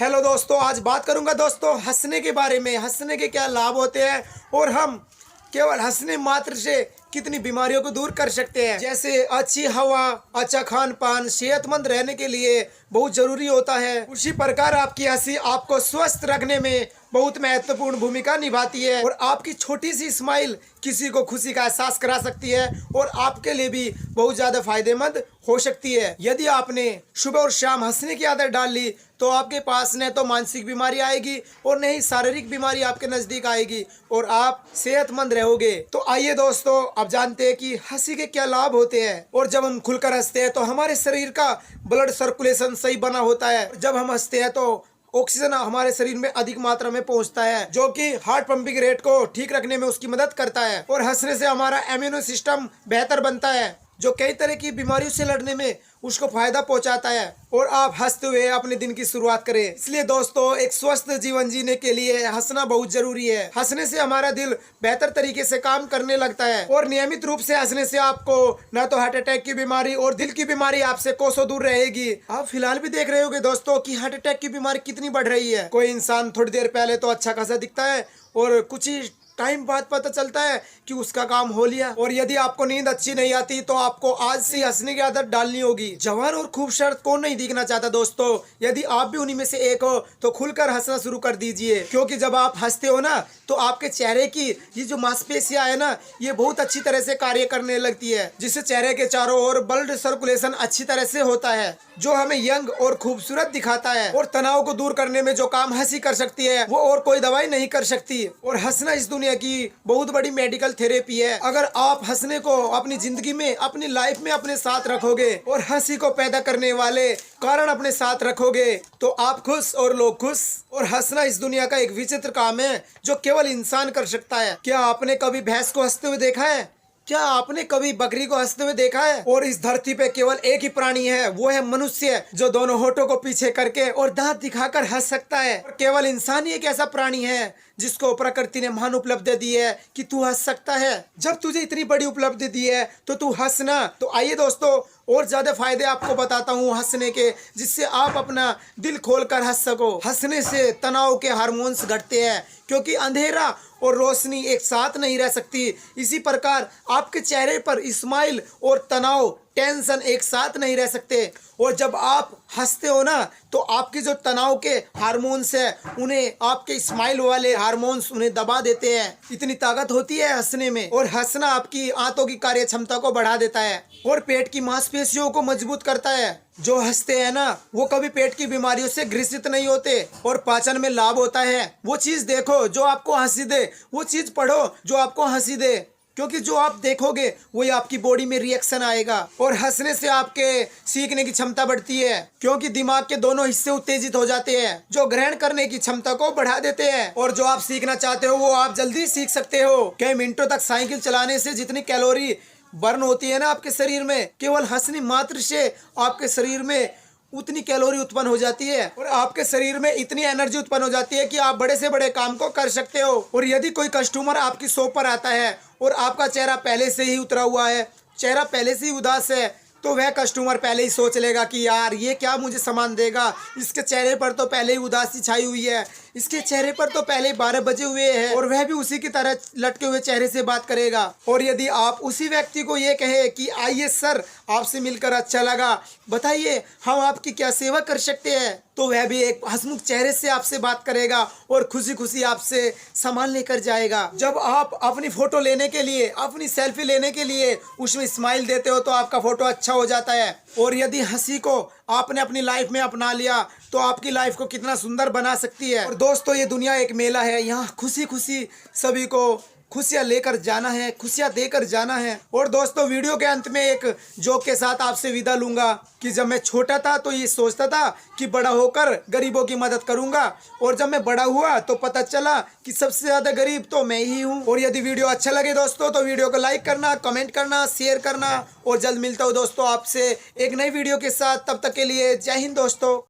Hello दोस्तों, आज बात करूंगा दोस्तों हंसने के बारे में। हंसने के क्या लाभ होते हैं और हम केवल हंसने मात्र से कितनी बीमारियों को दूर कर सकते हैं। जैसे अच्छी हवा, अच्छा खान पान सेहतमंद रहने के लिए बहुत जरूरी होता है, उसी प्रकार आपकी हंसी आपको स्वस्थ रखने में बहुत महत्वपूर्ण भूमिका निभाती है। और आपकी छोटी सी स्माइल किसी को खुशी का एहसास करा सकती है और आपके लिए भी बहुत ज्यादा फायदेमंद हो सकती है। यदि आपने सुबह और शाम हंसने की आदत डाल ली तो आपके पास न तो मानसिक बीमारी आएगी और न ही शारीरिक बीमारी आपके नजदीक आएगी और आप सेहतमंद रहोगे। तो आइए दोस्तों, अब जानते हैं कि हंसी के क्या लाभ होते हैं। और जब हम खुलकर हंसते हैं तो हमारे शरीर का ब्लड सर्कुलेशन सही बना होता है। जब हम हंसते हैं तो ऑक्सीजन हमारे शरीर में अधिक मात्रा में पहुंचता है, जो कि हार्ट पंपिंग रेट को ठीक रखने में उसकी मदद करता है। और हंसने से हमारा इम्यून सिस्टम बेहतर बनता है, जो कई तरह की बीमारियों से लड़ने में उसको फायदा पहुंचाता है। और आप हंसते हुए अपने दिन की शुरुआत करें। इसलिए दोस्तों, एक स्वस्थ जीवन जीने के लिए हंसना बहुत जरूरी है। हंसने से हमारा दिल बेहतर तरीके से काम करने लगता है और नियमित रूप से हंसने से आपको न तो हार्ट अटैक की बीमारी और दिल की बीमारी आपसे कोसों दूर रहेगी। आप फिलहाल भी देख रहे होंगे दोस्तों कि हार्ट अटैक की बीमारी कितनी बढ़ रही है। कोई इंसान थोड़ी देर पहले तो अच्छा खासा दिखता है और कुछ ही टाइम बाद पता चलता है कि उसका काम हो लिया। और यदि आपको नींद अच्छी नहीं आती तो आपको आज से हंसने की आदत डालनी होगी। जवान और खूबसूरत कौन नहीं दिखना चाहता दोस्तों। यदि आप भी उन्हीं में से एक हो तो खुलकर हंसना शुरू कर दीजिए, क्योंकि जब आप हंसते हो ना तो आपके चेहरे की ये जो मांसपेशियां है ना, ये बहुत अच्छी तरह से कार्य करने लगती है, जिससे चेहरे के चारों ओर ब्लड सर्कुलेशन अच्छी तरह से होता है, जो हमें यंग और खूबसूरत दिखाता है। और तनाव को दूर करने में जो काम हंसी कर सकती है वो और कोई दवाई नहीं कर सकती। और हंसना इस दुनिया की बहुत बड़ी मेडिकल थेरेपी है। अगर आप हंसने को अपनी जिंदगी में, अपनी लाइफ में अपने साथ रखोगे और हंसी को पैदा करने वाले कारण अपने साथ रखोगे तो आप खुश और लोग खुश। और हंसना इस दुनिया का एक विचित्र काम है जो केवल इंसान कर सकता है। क्या आपने कभी भैंस को हंसते हुए देखा है? क्या आपने कभी बकरी को हंसते हुए देखा है? और इस धरती पे केवल एक ही प्राणी है, वो है मनुष्य, जो दोनों होठों को पीछे करके और दांत दिखाकर हंस सकता है। और केवल इंसान ही एक ऐसा प्राणी है जिसको प्रकृति ने महान उपलब्धि दी है कि तू हंस सकता है। जब तुझे इतनी बड़ी उपलब्धि दी है तो तू हंसना। तो आइए दोस्तों, और ज्यादा फायदे आपको बताता हूँ हंसने के, जिससे आप अपना दिल खोलकर हंस सको। हंसने से तनाव के हार्मोन्स घटते हैं, क्योंकि अंधेरा और रोशनी एक साथ नहीं रह सकती। इसी प्रकार आपके चेहरे पर स्माइल और तनाव, टेंशन एक साथ नहीं रह सकते। और जब आप हंसते हो ना तो आपके जो तनाव के हार्मोन्स है उन्हें आपके स्माइल वाले हार्मोन्स उन्हें दबा देते हैं। इतनी ताकत होती है हंसने में। और हंसना आपकी आंतों की कार्य क्षमता को बढ़ा देता है और पेट की मांसपेशियों को मजबूत करता है। जो हंसते हैं ना वो कभी पेट की बीमारियों से ग्रसित नहीं होते। और पाचन में लाभ होता है। वो चीज देखो जो आपको हंसी दे, वो चीज पढ़ो जो आपको हंसी दे, क्योंकि जो आप देखोगे वही आपकी बॉडी में रिएक्शन आएगा। और हंसने से आपके सीखने की क्षमता बढ़ती है, क्योंकि दिमाग के दोनों हिस्से उत्तेजित हो जाते हैं, जो ग्रहण करने की क्षमता को बढ़ा देते हैं। और जो आप सीखना चाहते हो वो आप जल्दी सीख सकते हो। कई मिनटों तक साइकिल चलाने से जितनी कैलोरी बर्न होती है ना आपके शरीर में, केवल हंसने मात्र से आपके शरीर में उतनी कैलोरी उत्पन्न हो जाती है और आपके शरीर में इतनी एनर्जी उत्पन्न हो जाती है कि आप बड़े से बड़े काम को कर सकते हो। और यदि कोई कस्टमर आपकी शॉप पर आता है और आपका चेहरा पहले से ही उतरा हुआ है, चेहरा पहले से ही उदास है, तो वह कस्टमर पहले ही सोच लेगा कि यार ये क्या मुझे सामान देगा, इसके चेहरे पर तो पहले ही उदासी छाई हुई है, इसके चेहरे पर तो पहले 12 बजे हुए हैं, और वह भी उसी की तरह लटके हुए चेहरे से बात करेगा। और यदि आप उसी व्यक्ति को ये कहे कि आइए सर, आपसे मिलकर अच्छा लगा, बताइए हम आपकी क्या सेवा कर सकते हैं, तो वह भी एक हंसमुख चेहरे से आपसे बात करेगा और खुशी खुशी आपसे सामान लेकर जाएगा। जब आप अपनी फोटो लेने के लिए, अपनी सेल्फी लेने के लिए उसमें स्माइल देते हो तो आपका फोटो अच्छा हो जाता है। और यदि हंसी को आपने अपनी लाइफ में अपना लिया तो आपकी लाइफ को कितना सुंदर बना सकती है। और दोस्तों, ये दुनिया एक मेला है, यहाँ खुशी खुशी सभी को खुशियाँ लेकर जाना है, खुशियाँ देकर जाना है। और दोस्तों, वीडियो के अंत में एक जोक के साथ आपसे विदा लूंगा कि जब मैं छोटा था तो ये सोचता था कि बड़ा होकर गरीबों की मदद करूंगा, और जब मैं बड़ा हुआ तो पता चला कि सबसे ज्यादा गरीब तो मैं ही हूँ। और यदि वीडियो अच्छा लगे दोस्तों तो वीडियो को लाइक करना, कमेंट करना, शेयर करना। और जल्द मिलता हूँ दोस्तों आपसे एक नई वीडियो के साथ। तब तक के लिए जय हिंद दोस्तों।